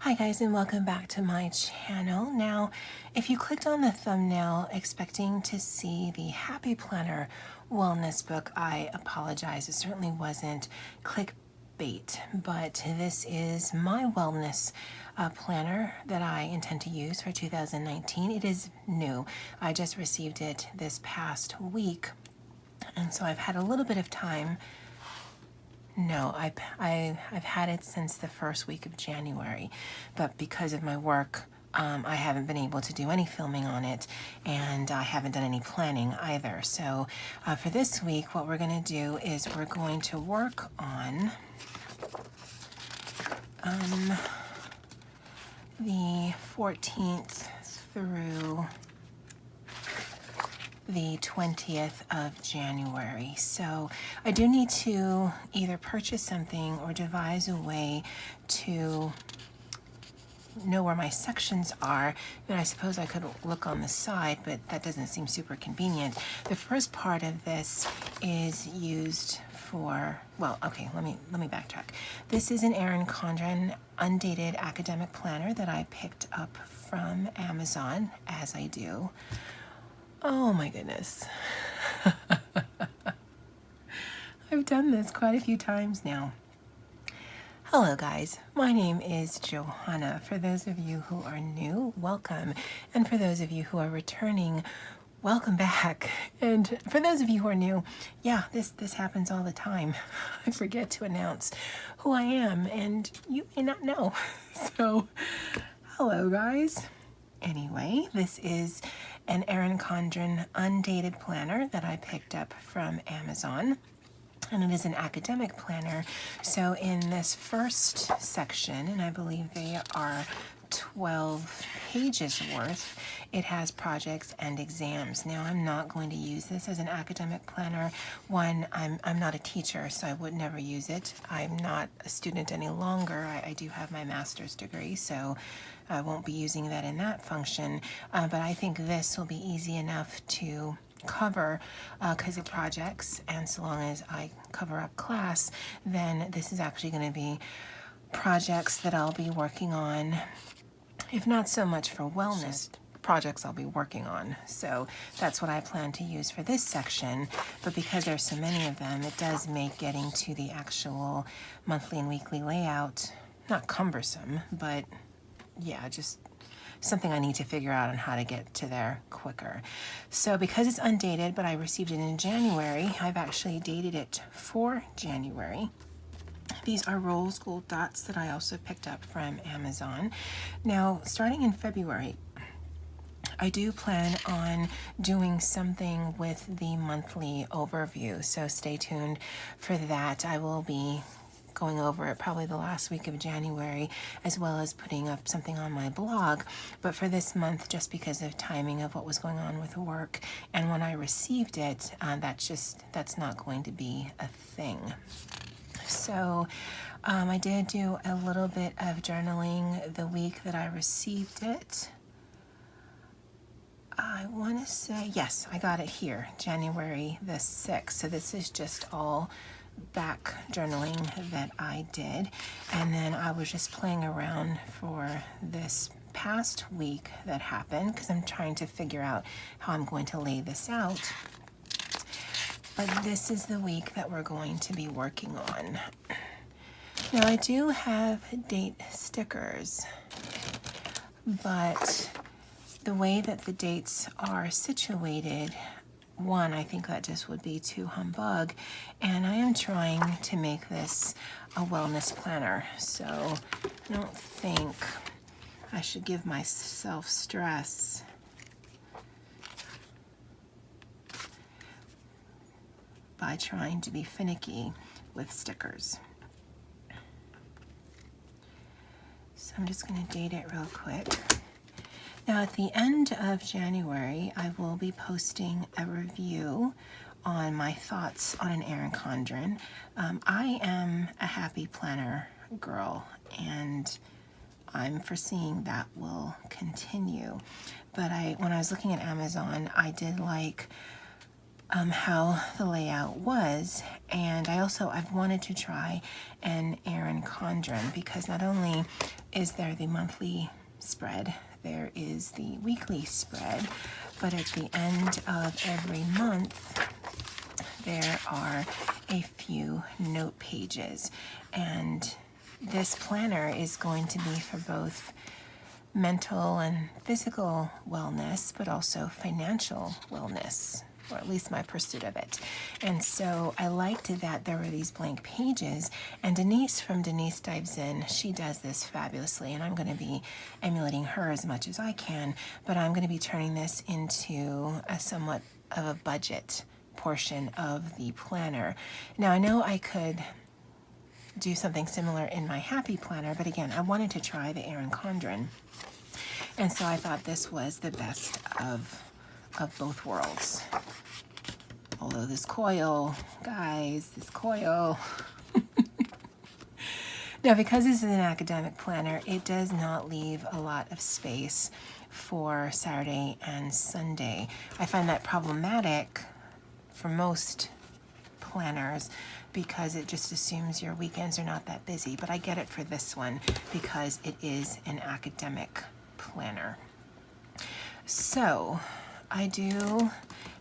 Hi guys, and welcome back to my channel. Now, if you clicked on the thumbnail expecting to see the Happy Planner wellness book, I apologize. It certainly wasn't clickbait, but this is my wellness planner that I intend to use for 2019. It is new. I just received it this past week, and so I've had a little bit of time. No, I've had it since the first week of January, but because of my work, I haven't been able to do any filming on it, and I haven't done any planning either. So for this week, what we're going to do is we're going to work on the 14th through the 20th of January. So I do need to either purchase something or devise a way to know where my sections are. And I suppose I could look on the side, but that doesn't seem super convenient. The first part of this is used for, well, okay, let me backtrack. This is an Erin Condren undated academic planner that I picked up from Amazon, as I do. Oh my goodness. I've done this quite a few times now. Hello guys, my name is Johanna. For those of you who are new, welcome. And for those of you who are returning, welcome back. And for those of you who are new, yeah, this happens all the time. I forget to announce who I am and you may not know. So, hello guys. Anyway, this is an Erin Condren undated planner that I picked up from Amazon, and it is an academic planner. So in this first section, and I believe they are 12 pages worth, it has projects and exams. Now, I'm not going to use this as an academic planner. One, I'm not a teacher, so I would never use it. I'm not a student any longer. I do have my master's degree, so I won't be using that in that function. But I think this will be easy enough to cover because of projects, and so long as I cover up class, then this is actually going to be projects that I'll be working on, if not so much for wellness, projects I'll be working on. So that's what I plan to use for this section, but because there's so many of them, it does make getting to the actual monthly and weekly layout not cumbersome, but yeah, just something I need to figure out on how to get to there quicker. So because it's undated, but I received it in January, I've actually dated it for January. These are rose gold dots that I also picked up from Amazon. Now, starting in February, I do plan on doing something with the monthly overview, so stay tuned for that. I will be going over it probably the last week of January, as well as putting up something on my blog. But for this month, just because of timing of what was going on with work and when I received it, that's not going to be a thing. So I did do a little bit of journaling the week that I received it. I want to say, yes, I got it here, January the 6th. So this is just all back journaling that I did, and then I was just playing around for this past week that happened because I'm trying to figure out how I'm going to lay this out. But this is the week that we're going to be working on. Now I do have date stickers, but the way that the dates are situated, one, I think that just would be too humbug, and I am trying to make this a wellness planner, so I don't think I should give myself stress by trying to be finicky with stickers. So I'm just going to date it real quick. Now, at the end of January, I will be posting a review on my thoughts on an Erin Condren. I am a happy planner girl, and I'm foreseeing that will continue. But when I was looking at Amazon, I did like how the layout was. And I've wanted to try an Erin Condren, because not only is there the monthly spread, there is the weekly spread, but at the end of every month there are a few note pages. And this planner is going to be for both mental and physical wellness, but also financial wellness, or at least my pursuit of it. And so I liked that there were these blank pages, and Denise from Denise Dives In, she does this fabulously, and I'm going to be emulating her as much as I can, but I'm going to be turning this into a somewhat of a budget portion of the planner. Now, I know I could do something similar in my Happy Planner, but again, I wanted to try the Erin Condren. And so I thought this was the best of both worlds. Although this coil, guys, this coil. Now, because this is an academic planner, it does not leave a lot of space for Saturday and Sunday. I find that problematic for most planners because it just assumes your weekends are not that busy. But I get it for this one because it is an academic planner. So I do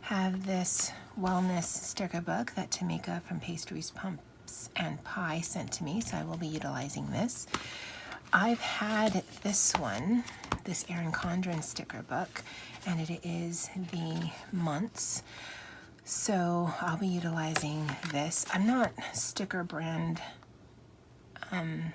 have this wellness sticker book that Tamika from Pastries, Pumps, and Pie sent to me, so I will be utilizing this. I've had this one, this Erin Condren sticker book, and it is the months. So I'll be utilizing this. I'm not sticker brand, I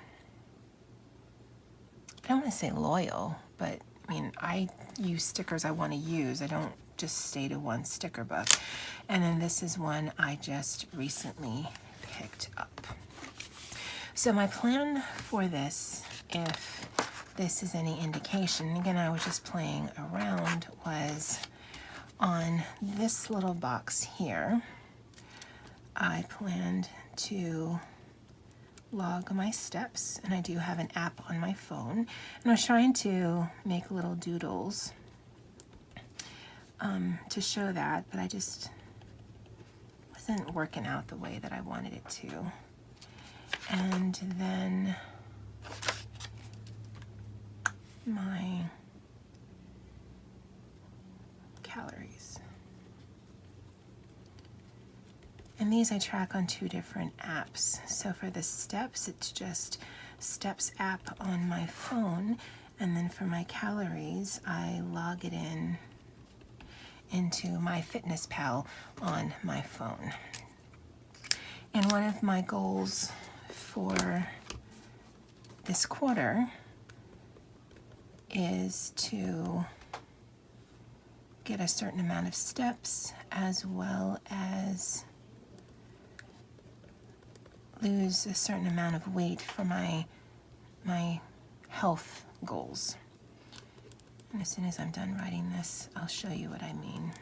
don't want to say loyal, but I mean, I use stickers I want to use. I don't just stay to one sticker book. And then this is one I just recently picked up. So my plan for this, if this is any indication, again, I was just playing around, was on this little box here, I planned to log my steps, and I do have an app on my phone, and I was trying to make little doodles to show that, but I just wasn't working out the way that I wanted it to. And then my calories. And these I track on 2 different apps. So for the steps, it's just Steps app on my phone, and then for my calories, I log it into my Fitness Pal on my phone. And one of my goals for this quarter is to get a certain amount of steps, as well as lose a certain amount of weight for my health goals. And as soon as I'm done writing this, I'll show you what I mean.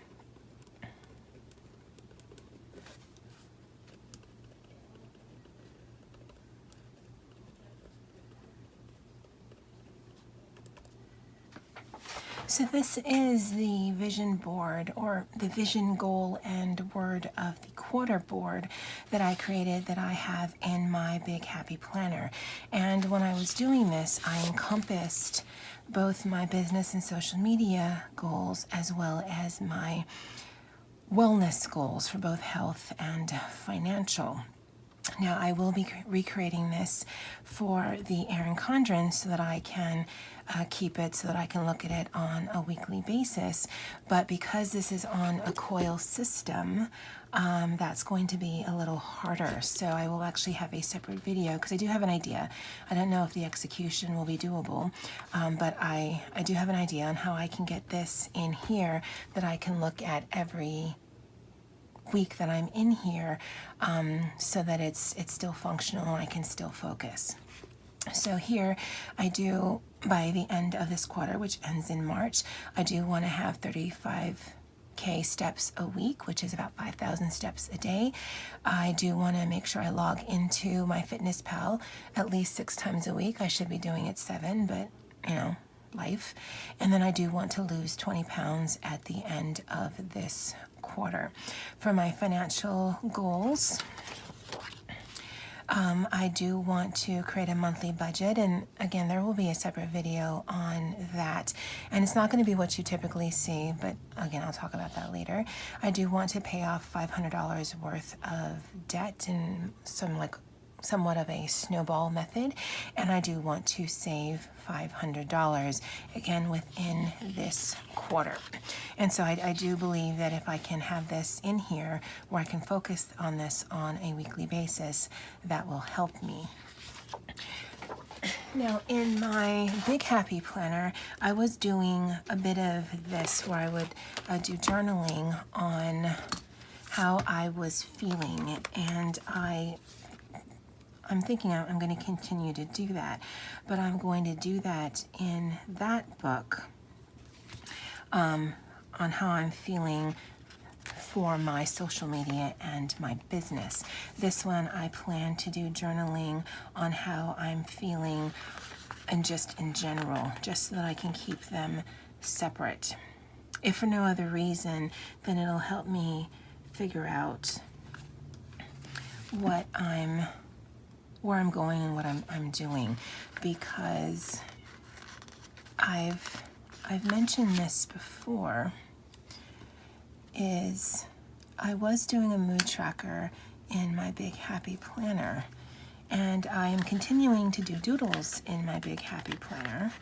So this is the vision board, or the vision goal and word of the quarter board that I created, that I have in my Big Happy Planner. And when I was doing this, I encompassed both my business and social media goals, as well as my wellness goals for both health and financial. Now, I will be recreating this for the Erin Condren so that I can keep it, so that I can look at it on a weekly basis. But because this is on a coil system, that's going to be a little harder. So I will actually have a separate video, because I do have an idea. I don't know if the execution will be doable, but I do have an idea on how I can get this in here that I can look at every week that I'm in here, so that it's still functional and I can still focus. So here I do, by the end of this quarter, which ends in March, I do want to have 35K steps a week, which is about 5,000 steps a day. I do want to make sure I log into my Fitness Pal at least 6 times a week. I should be doing it 7, but you know, life. And then I do want to lose 20 pounds at the end of this quarter. For my financial goals, I do want to create a monthly budget, and again, there will be a separate video on that, and it's not going to be what you typically see, but again, I'll talk about that later. I do want to pay off $500 worth of debt in somewhat of a snowball method, and I do want to save $500 again within this quarter. And so I do believe that if I can have this in here where I can focus on this on a weekly basis, that will help me. Now, in my Big Happy Planner, I was doing a bit of this where I would do journaling on how I was feeling, and I'm thinking I'm going to continue to do that, but I'm going to do that in that book on how I'm feeling for my social media and my business. This one I plan to do journaling on how I'm feeling and just in general, just so that I can keep them separate. If for no other reason, then it'll help me figure out where I'm going and what I'm doing, because I've mentioned this before, is I was doing a mood tracker in my Big Happy Planner, and I am continuing to do doodles in my Big Happy Planner,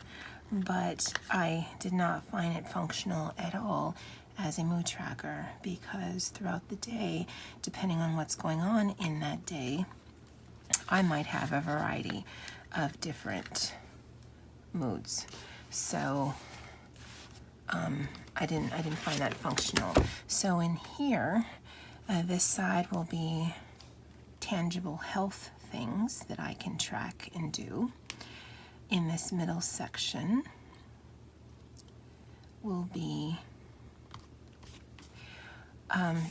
but I did not find it functional at all as a mood tracker, because throughout the day, depending on what's going on in that day, I might have a variety of different moods. So I didn't find that functional. So in here, this side will be tangible health things that I can track and do. In this middle section will be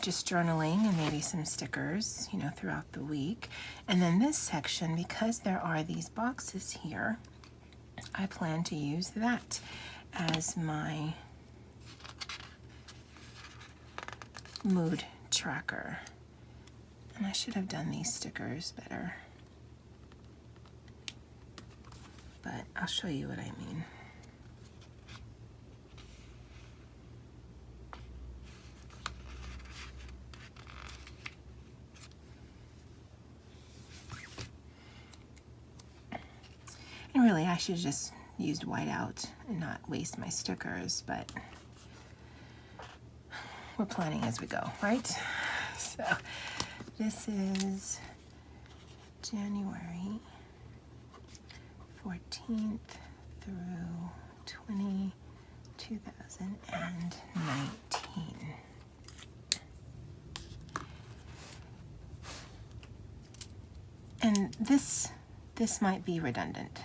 just journaling and maybe some stickers, throughout the week. And then this section, because there are these boxes here, I plan to use that as my mood tracker. And I should have done these stickers better, but I'll show you what I mean. And really, I should have just used whiteout and not waste my stickers, but we're planning as we go, right? So this is January 14th through 2019. And this might be redundant.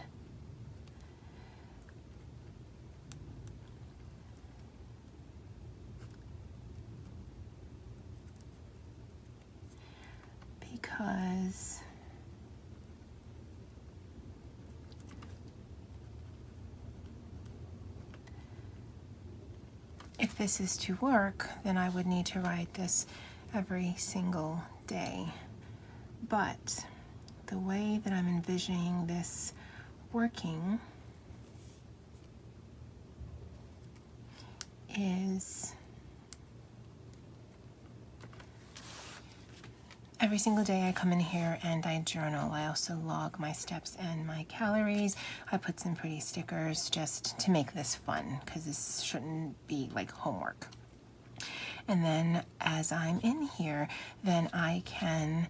Because if this is to work, then I would need to write this every single day. But the way that I'm envisioning this working is every single day I come in here and I journal. I also log my steps and my calories. I put some pretty stickers just to make this fun, because this shouldn't be like homework. And then as I'm in here, then I can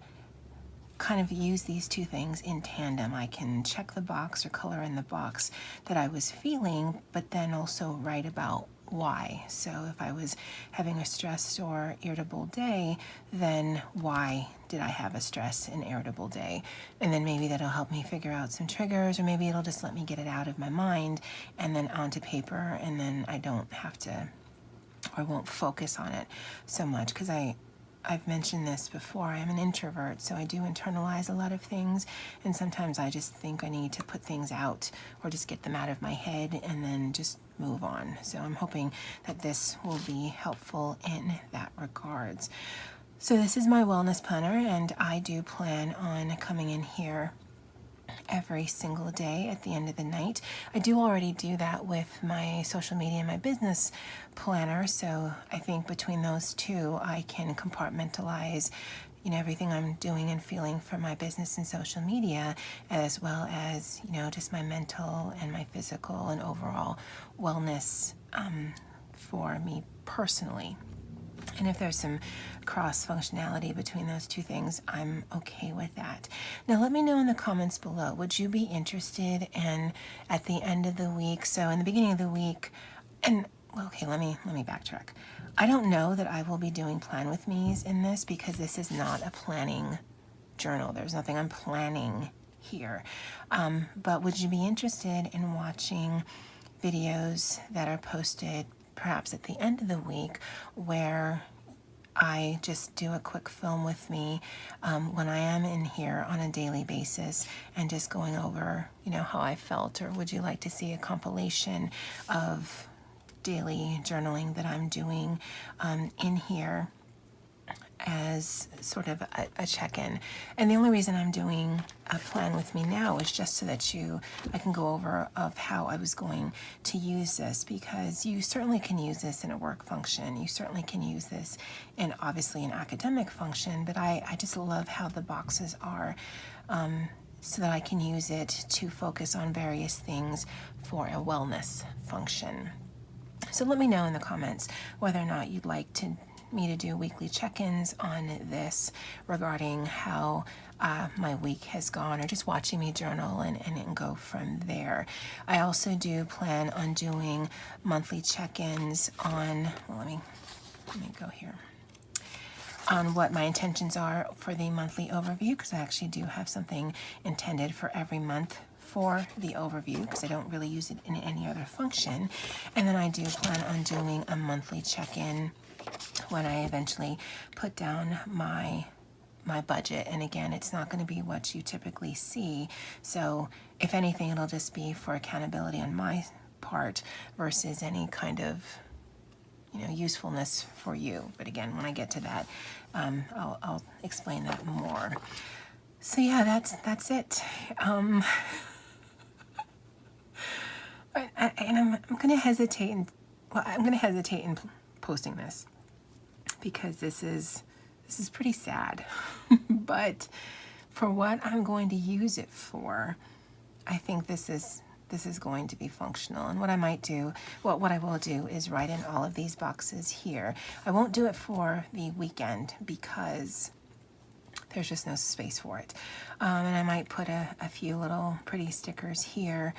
kind of use these two things in tandem. I can check the box or color in the box that I was feeling, but then also write about why. So if I was having a stressed or irritable day, then why did I have a stress and irritable day? And then maybe that'll help me figure out some triggers, or maybe it'll just let me get it out of my mind and then onto paper, and then I don't have to, or I won't focus on it so much, because I've mentioned this before, I'm an introvert, so I do internalize a lot of things, and sometimes I just think I need to put things out or just get them out of my head and then just move on. So I'm hoping that this will be helpful in that regards. So this is my wellness planner, and I do plan on coming in here every single day at the end of the night. I do already do that with my social media and my business planner, so I think between those two I can compartmentalize everything I'm doing and feeling for my business and social media, as well as just my mental and my physical and overall wellness for me personally. And if there's some cross functionality between those two things, I'm okay with that. Now let me know in the comments below, would you be interested in at the end of the week, so in the beginning of the week, and okay, let me backtrack. I don't know that I will be doing plan with me's in this because this is not a planning journal. There's nothing I'm planning here. But would you be interested in watching videos that are posted perhaps at the end of the week where I just do a quick film with me when I am in here on a daily basis and just going over, how I felt? Or would you like to see a compilation of daily journaling that I'm doing in here as sort of a check-in? And the only reason I'm doing a plan with me now is just so that I can go over of how I was going to use this, because you certainly can use this in a work function. You certainly can use this in obviously an academic function, but I just love how the boxes are so that I can use it to focus on various things for a wellness function. So let me know in the comments whether or not you'd like me to do weekly check-ins on this regarding how my week has gone, or just watching me journal and go from there. I also do plan on doing monthly check-ins on, well, let me go here, on what my intentions are for the monthly overview, because I actually do have something intended for every month for the overview, because I don't really use it in any other function. And then I do plan on doing a monthly check-in when I eventually put down my budget. And again, it's not going to be what you typically see. So if anything, it'll just be for accountability on my part versus any kind of usefulness for you. But again, when I get to that, I'll explain that more. So yeah, that's it. And I'm going to hesitate in posting this because this is pretty sad. But for what I'm going to use it for, I think this is going to be functional. And what I might do, what I will do is write in all of these boxes here. I won't do it for the weekend because there's just no space for it. And I might put a few little pretty stickers here.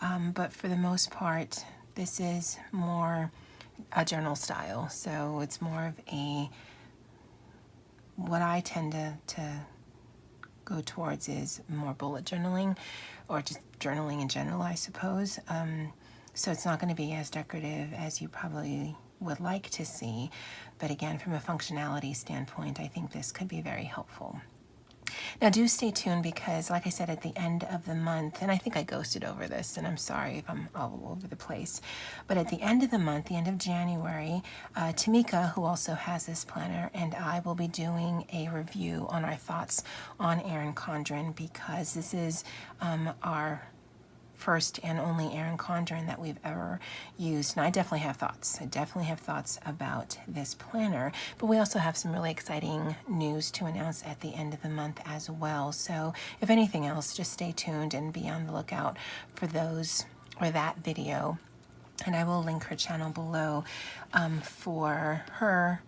But for the most part, this is more a journal style. So it's more of what I tend to go towards is more bullet journaling, or just journaling in general, I suppose. So it's not going to be as decorative as you probably would like to see. But again, from a functionality standpoint, I think this could be very helpful. Now do stay tuned, because like I said, at the end of the month, and I think I ghosted over this, and I'm sorry if I'm all over the place, but at the end of the month, the end of January, Tamika, who also has this planner, and I will be doing a review on our thoughts on Erin Condren, because this is our first and only Erin Condren that we've ever used. And I definitely have thoughts. I definitely have thoughts about this planner, but we also have some really exciting news to announce at the end of the month as well. So if anything else, just stay tuned and be on the lookout for those or that video. And I will link her channel below for her,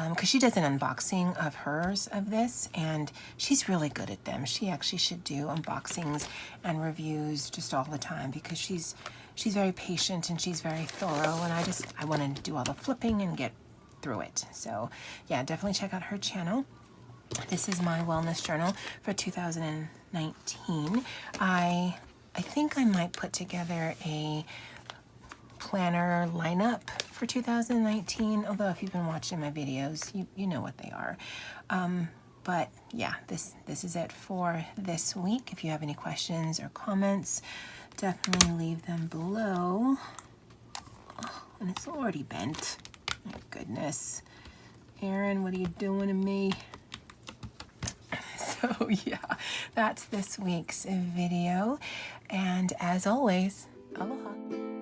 because she does an unboxing of hers of this, and she's really good at them. She actually should do unboxings and reviews just all the time, because she's very patient and she's very thorough, and I want to do all the flipping and get through it. So yeah, definitely check out her channel. This is my wellness journal for 2019. I think I might put together a planner lineup for 2019, although if you've been watching my videos, you know what they are. But yeah, this is it for this week. If you have any questions or comments, definitely leave them below. Oh, and it's already bent. My goodness. Erin, what are you doing to me? So yeah, that's this week's video. And as always, aloha.